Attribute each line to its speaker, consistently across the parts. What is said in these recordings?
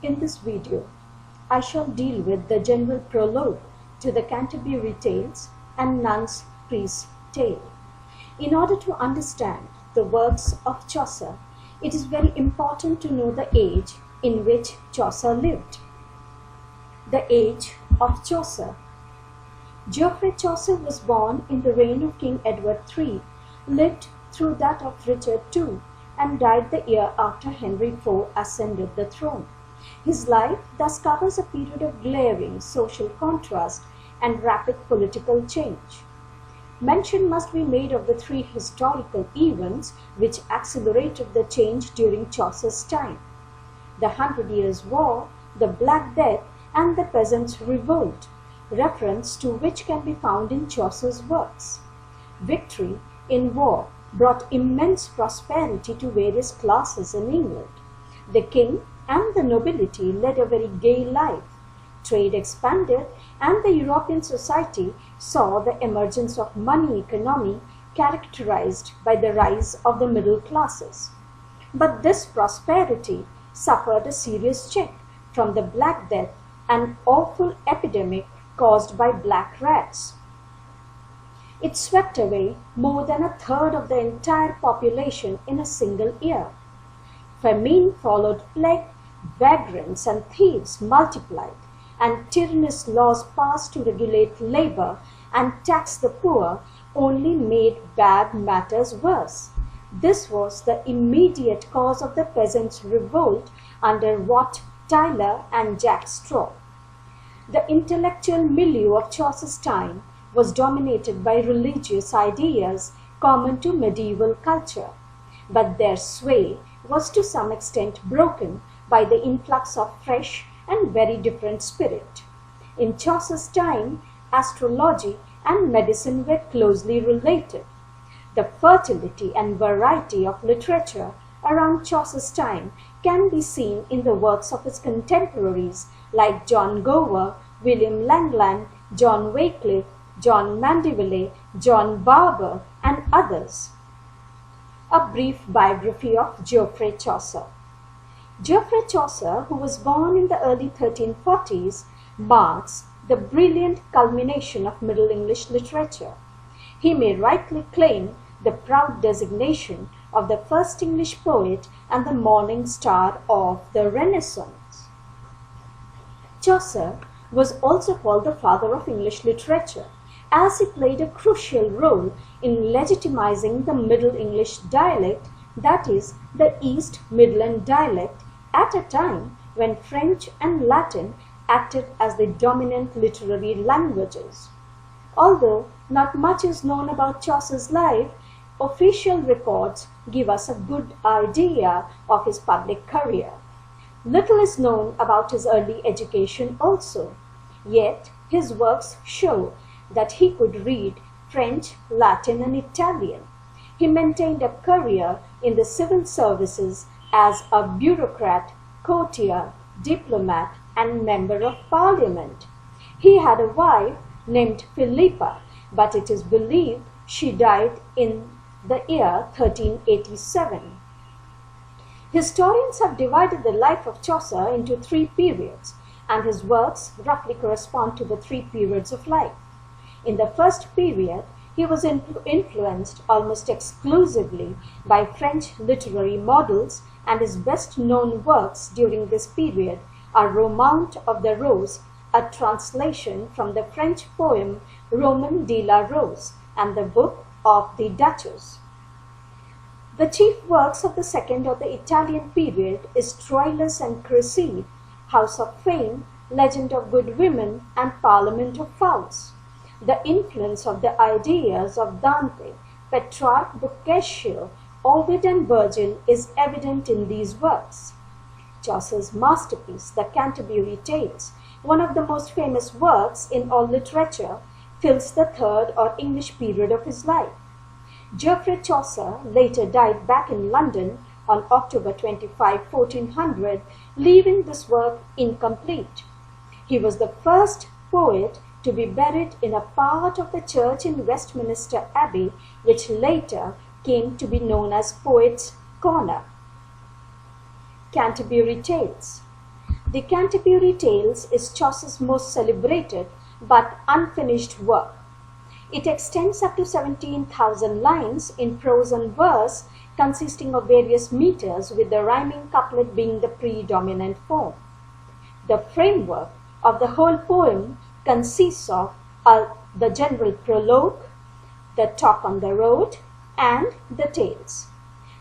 Speaker 1: In this video, I shall deal with the general prologue to the Canterbury Tales and Nun's Priest's Tale. In order to understand the works of Chaucer, it is very important to know the age in which Chaucer lived. The age of Chaucer. Geoffrey Chaucer was born in the reign of King Edward III, lived through that of Richard II, and died the year after Henry IV ascended the throne. His life thus covers a period of glaring social contrast and rapid political change. Mention must be made of the three historical events which accelerated the change during Chaucer's time: the 100 Years' War, the Black Death, and the Peasants' Revolt, reference to which can be found in Chaucer's works. Victory in war brought immense prosperity to various classes in England. The king and the nobility led a very gay life. Trade expanded, and the European society saw the emergence of money economy characterized by the rise of the middle classes. But this prosperity suffered a serious check from the Black Death, an awful epidemic caused by black rats. It swept away more than a third of the entire population in a single year. Famine followed plague, vagrants and thieves multiplied, and tyrannous laws passed to regulate labor and tax the poor only made bad matters worse. This was the immediate cause of the Peasants' Revolt under Wat Tyler and Jack Straw. The intellectual milieu of Chaucer's time was dominated by religious ideas common to medieval culture, but their sway was to some extent broken by the influx of fresh and very different spirit. In Chaucer's time, astrology and medicine were closely related. The fertility and variety of literature around Chaucer's time can be seen in the works of his contemporaries like John Gower, William Langland, John Wycliffe, John Mandeville, John Barber, and others. A brief biography of Geoffrey Chaucer. Geoffrey Chaucer, who was born in the early 1340s, marks the brilliant culmination of Middle English literature. He may rightly claim the proud designation of the first English poet and the morning star of the Renaissance. Chaucer was also called the father of English literature, as he played a crucial role in legitimizing the Middle English dialect, that is, the East Midland dialect, at a time when French and Latin acted as the dominant literary languages. Although not much is known about Chaucer's life, official records give us a good idea of his public career. Little is known about his early education also, yet his works show that he could read French, Latin, and Italian. He maintained a career in the civil services as a bureaucrat, courtier, diplomat, and member of parliament. He had a wife named Philippa, but it is believed she died in the year 1387. Historians have divided the life of Chaucer into three periods, and his works roughly correspond to the three periods of life. In the first period, he was influenced almost exclusively by French literary models, and his best-known works during this period are Romaunt of the Rose, a translation from the French poem Roman de la Rose, and the Book of the Duchess. The chief works of the second or the Italian period is Troilus and Cresside, House of Fame, Legend of Good Women, and Parliament of Fowls. The influence of the ideas of Dante, Petrarch, Boccaccio, Ovid, and Virgil is evident in these works. Chaucer's masterpiece, the Canterbury Tales, one of the most famous works in all literature, fills the third or English period of his life. Geoffrey Chaucer later died back in London on October 25, 1400, leaving this work incomplete. He was the first poet to be buried in a part of the church in Westminster Abbey, which later came to be known as Poets' Corner. Canterbury Tales. The Canterbury Tales is Chaucer's most celebrated but unfinished work. It extends up to 17,000 lines in prose and verse, consisting of various meters, with the rhyming couplet being the predominant form. The framework of the whole poem consists of the general prologue, the talk on the road, and the tales.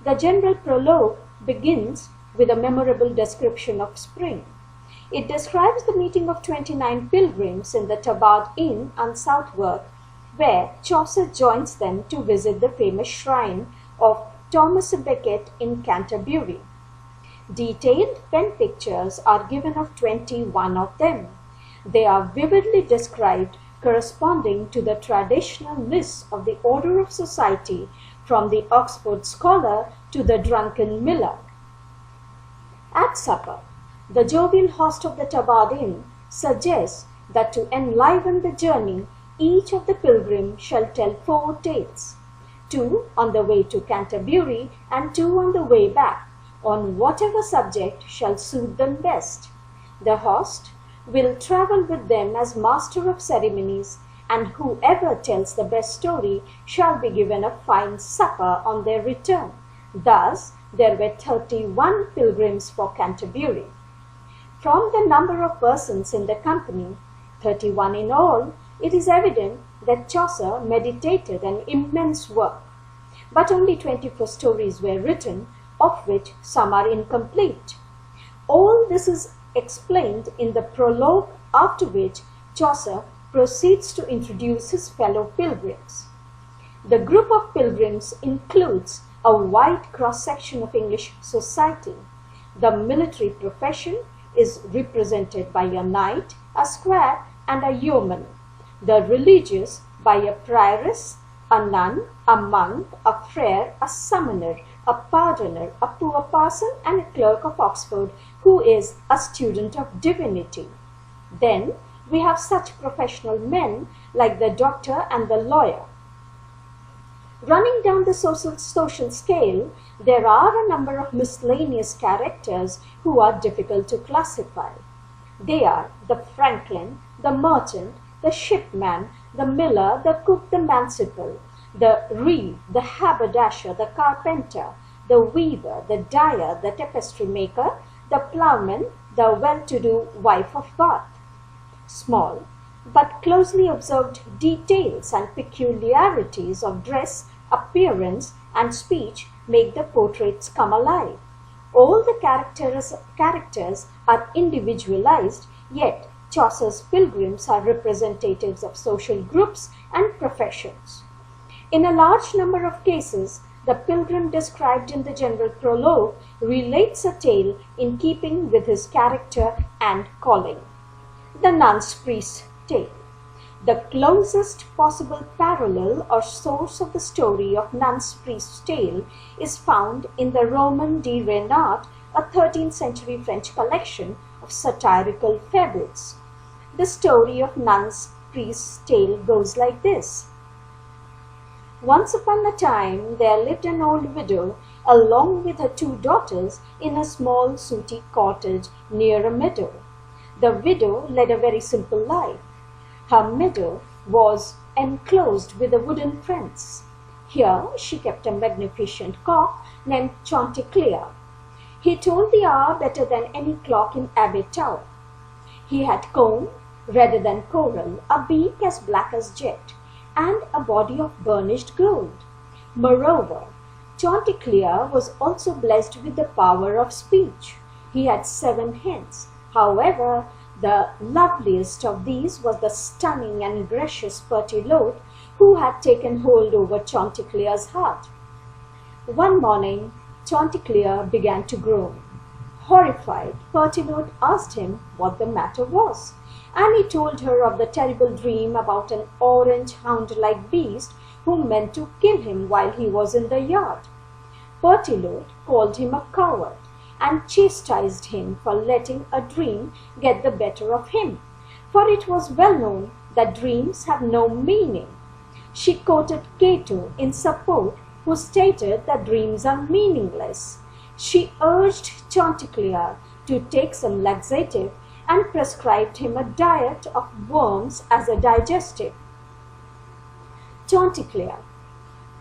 Speaker 1: The general prologue begins with a memorable description of spring. It describes the meeting of 29 pilgrims in the Tabard Inn on Southwark, where Chaucer joins them to visit the famous shrine of Thomas a Becket in Canterbury. Detailed pen pictures are given of 21 of them. They are vividly described, corresponding to the traditional lists of the order of society, from the Oxford scholar to the drunken miller. At supper, the jovial host of the Tabard Inn suggests that to enliven the journey, each of the pilgrims shall tell 4 tales, 2 on the way to Canterbury and 2 on the way back, on whatever subject shall suit them best. The host will travel with them as master of ceremonies, and whoever tells the best story shall be given a fine supper on their return. Thus, there were 31 pilgrims for Canterbury. From the number of persons in the company, 31 in all, it is evident that Chaucer meditated an immense work. But only 24 stories were written, of which some are incomplete. All this is explained in the prologue, after which Chaucer proceeds to introduce his fellow pilgrims. The group of pilgrims includes a wide cross-section of English society. The military profession is represented by a knight, a squire, and a yeoman. The religious by a prioress, a nun, a monk, a friar, a summoner, a pardoner, a poor parson, and a clerk of Oxford who is a student of divinity. Then we have such professional men like the doctor and the lawyer. Running down the social scale, there are a number of miscellaneous characters who are difficult to classify. They are the franklin, the merchant, the shipman, the miller, the cook, the manciple, the reeve, the haberdasher, the carpenter, the weaver, the dyer, the tapestry maker, the ploughman, the well-to-do wife of Bath. Small but closely observed details and peculiarities of dress, appearance, and speech make the portraits come alive. All the characters are individualized, yet Chaucer's pilgrims are representatives of social groups and professions. In a large number of cases, the pilgrim described in the general prologue relates a tale in keeping with his character and calling. The Nun's Priest's Tale. The closest possible parallel or source of the story of Nun's Priest's Tale is found in the Roman de Renard, a 13th century French collection of satirical fables. The story of Nun's Priest's Tale goes like this. Once upon a time there lived an old widow along with her 2 daughters in a small sooty cottage near a meadow. The widow led a very simple life. Her meadow was enclosed with a wooden fence. Here she kept a magnificent cock named Chanticleer. He told the hour better than any clock in Abbey Tower. He had comb redder than coral, a beak as black as jet, and a body of burnished gold. Moreover, Chanticleer was also blessed with the power of speech. He had 7 hens. However, the loveliest of these was the stunning and gracious Pertilote, who had taken hold over Chanticleer's heart. One morning, Chanticleer began to groan. Horrified, Pertilote asked him what the matter was, and he told her of the terrible dream about an orange hound-like beast who meant to kill him while he was in the yard. Pertilote called him a coward and chastised him for letting a dream get the better of him, for it was well known that dreams have no meaning. She quoted Cato in support, who stated that dreams are meaningless. She urged Chanticleer to take some laxative and prescribed him a diet of worms as a digestive. Chanticleer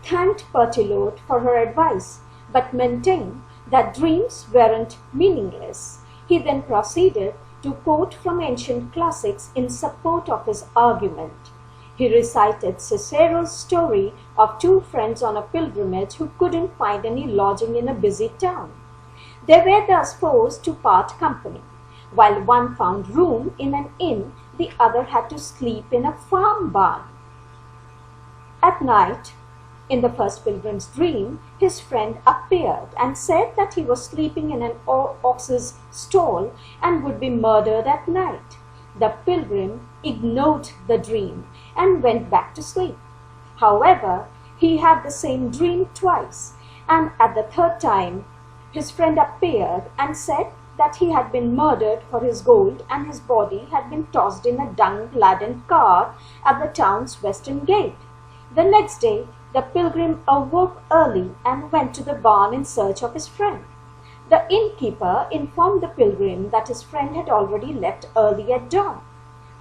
Speaker 1: thanked Berthelot for her advice, but maintained that dreams weren't meaningless. He then proceeded to quote from ancient classics in support of his argument. He recited Cicero's story of two friends on a pilgrimage who couldn't find any lodging in a busy town. They were thus forced to part company. While one found room in an inn, the other had to sleep in a farm barn. At night, in the first pilgrim's dream, his friend appeared and said that he was sleeping in an ox's stall and would be murdered at night. The pilgrim ignored the dream and went back to sleep. However, he had the same dream twice, and at the third time, his friend appeared and said that he had been murdered for his gold and his body had been tossed in a dung-laden cart at the town's western gate. The next day, the pilgrim awoke early and went to the barn in search of his friend. The innkeeper informed the pilgrim that his friend had already left early at dawn.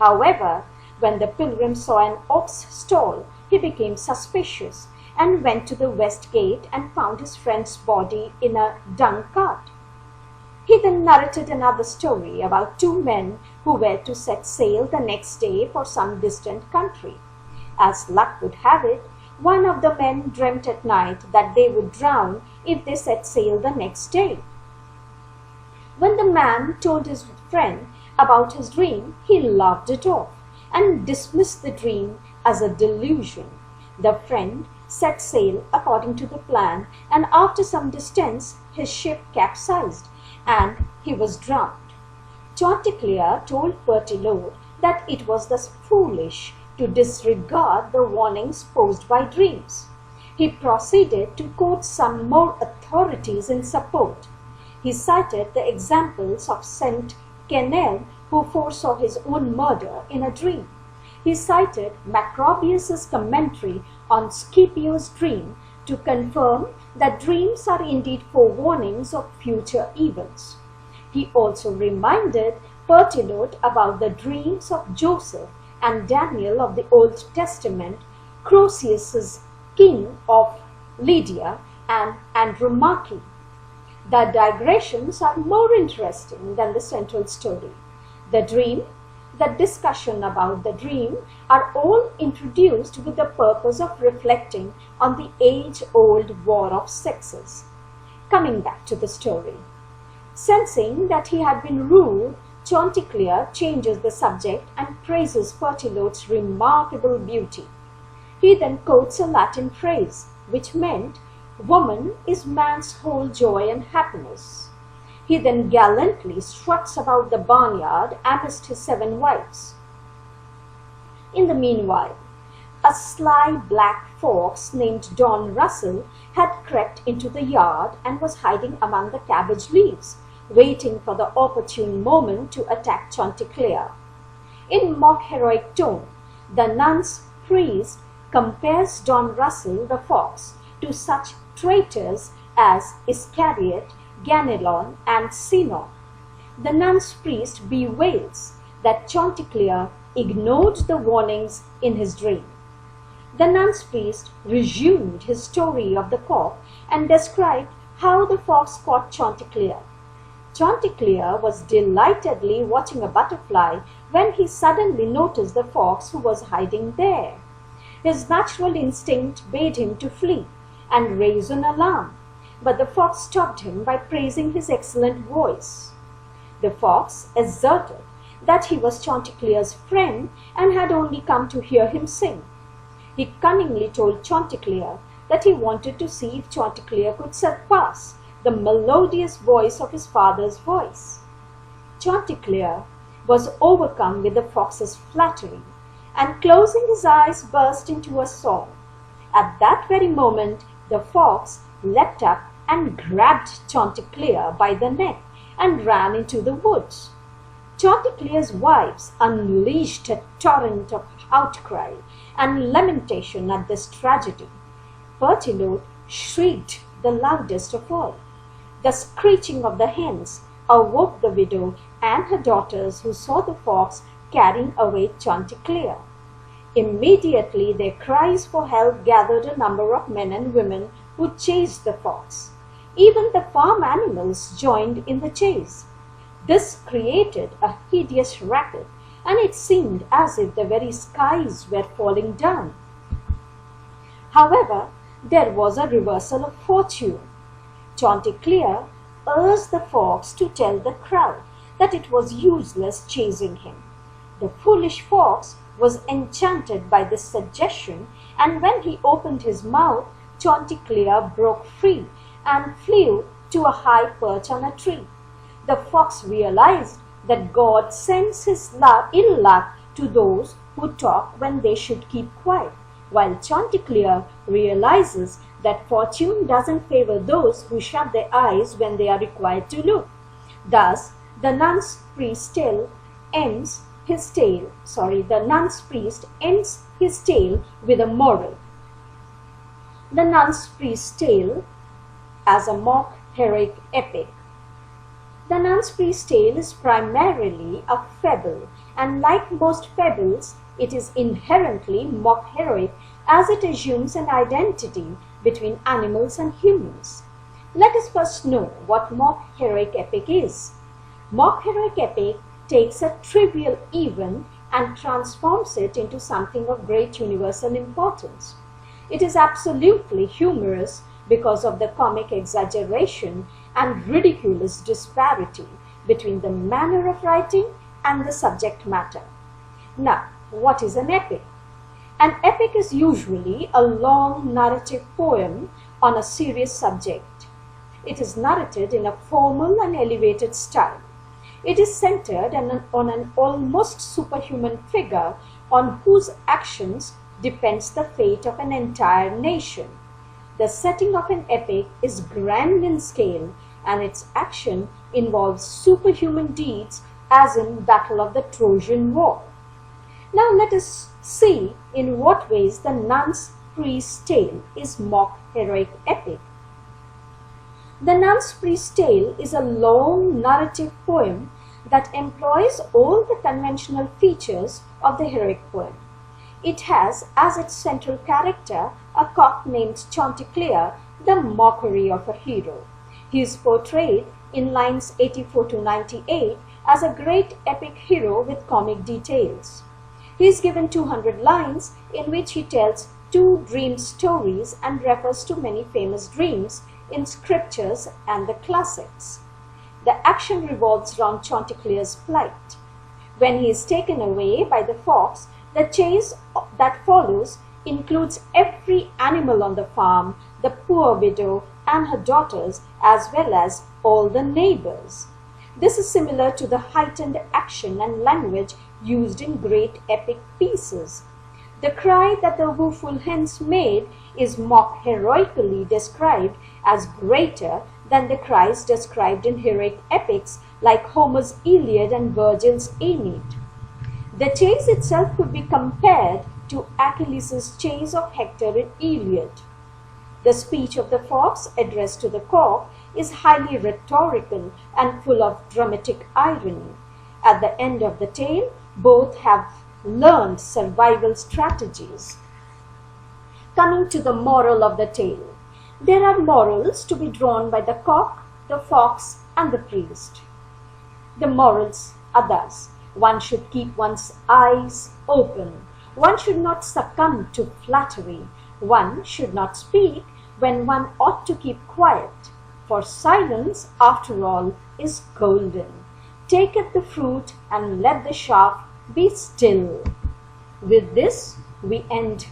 Speaker 1: However, when the pilgrim saw an ox stall, he became suspicious and went to the west gate and found his friend's body in a dung cart. He then narrated another story about two men who were to set sail the next day for some distant country. As luck would have it, one of the men dreamt at night that they would drown if they set sail the next day. When the man told his friend about his dream, he laughed it off and dismissed the dream as a delusion. The friend set sail according to the plan, and after some distance his ship capsized and he was drowned. Chanticleer told Berthelot that it was thus foolish to disregard the warnings posed by dreams. He proceeded to quote some more authorities in support. He cited the examples of Saint Kenel, who foresaw his own murder in a dream. He cited Macrobius's commentary on Scipio's dream to confirm that dreams are indeed forewarnings of future events. He also reminded Berthelot about the dreams of Joseph and Daniel of the Old Testament, Croesus, king of Lydia, and Andromache. The digressions are more interesting than the central story. The dream, the discussion about the dream are all introduced with the purpose of reflecting on the age-old war of sexes. Coming back to the story. Sensing that he had been ruled, Chanticleer changes the subject and praises Berthelot's remarkable beauty. He then quotes a Latin phrase, which meant, "Woman is man's whole joy and happiness." He then gallantly struts about the barnyard amidst his 7 wives. In the meanwhile, a sly black fox named Don Russell had crept into the yard and was hiding among the cabbage leaves, waiting for the opportune moment to attack Chanticleer. In mock heroic tone, the nun's priest compares Don Russell the fox to such traitors as Iscariot, Ganelon, and Sinon. The nun's priest bewails that Chanticleer ignored the warnings in his dream. The nun's priest resumed his story of the cock and described how the fox caught Chanticleer. Chanticleer was delightedly watching a butterfly when he suddenly noticed the fox who was hiding there. His natural instinct bade him to flee and raise an alarm, but the fox stopped him by praising his excellent voice. The fox asserted that he was Chanticleer's friend and had only come to hear him sing. He cunningly told Chanticleer that he wanted to see if Chanticleer could surpass the melodious voice of his father's voice. Chanticleer was overcome with the fox's flattery, and closing his eyes burst into a song. At that very moment, the fox leapt up and grabbed Chanticleer by the neck and ran into the woods. Chanticleer's wives unleashed a torrent of outcry and lamentation at this tragedy. Berthelot shrieked the loudest of all. The screeching of the hens awoke the widow and her daughters, who saw the fox carrying away Chanticleer. Immediately their cries for help gathered a number of men and women who chased the fox. Even the farm animals joined in the chase. This created a hideous racket, and it seemed as if the very skies were falling down. However, there was a reversal of fortune. Chanticleer urged the fox to tell the crowd that it was useless chasing him. The foolish fox was enchanted by this suggestion, and when he opened his mouth, Chanticleer broke free and flew to a high perch on a tree. The fox realized that God sends his ill luck to those who talk when they should keep quiet, while Chanticleer realizes that fortune doesn't favor those who shut their eyes when they are required to look. Thus, the nun's priest ends his tale with a moral. The nun's priest tale as a mock heroic epic. The nun's priest tale is primarily a fable, and like most fables, it is inherently mock heroic as it assumes an identity between animals and humans. Let us first know what mock heroic epic is. Mock heroic epic takes a trivial event and transforms it into something of great universal importance. It is absolutely humorous because of the comic exaggeration and ridiculous disparity between the manner of writing and the subject matter. Now, what is an epic? An epic is usually a long narrative poem on a serious subject. It is narrated in a formal and elevated style. It is centered on an almost superhuman figure on whose actions depends the fate of an entire nation. The setting of an epic is grand in scale, and its action involves superhuman deeds, as in Battle of the Trojan War. Now let us see in what ways the nun's priest tale is mock heroic epic. The nun's priest tale is a long narrative poem that employs all the conventional features of the heroic poem. It has as its central character a cock named Chanticleer, the mockery of a hero. He is portrayed in lines 84 to 98 as a great epic hero with comic details. He is given 200 lines in which he tells 2 dream stories and refers to many famous dreams in scriptures and the classics. The action revolves around Chanticleer's plight. When he is taken away by the fox, the chase that follows includes every animal on the farm, the poor widow and her daughters, as well as all the neighbors. This is similar to the heightened action and language used in great epic pieces. The cry that the woeful hens made is mock heroically described as greater than the cries described in heroic epics like Homer's Iliad and Virgil's Aeneid. The chase itself could be compared to Achilles' chase of Hector in Iliad. The speech of the fox addressed to the cock is highly rhetorical and full of dramatic irony. At the end of the tale, both have learned survival strategies. Coming to the moral of the tale, there are morals to be drawn by the cock, the fox, and the priest. The morals are thus: one should keep one's eyes open. One should not succumb to flattery. One should not speak when one ought to keep quiet. For silence, after all, is golden. Taketh the fruit and let the shaft be still. With this, we end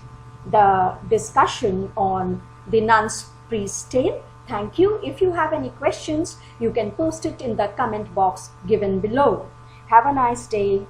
Speaker 1: the discussion on the nun's priest tale. Thank you. If you have any questions, you can post it in the comment box given below. Have a nice day.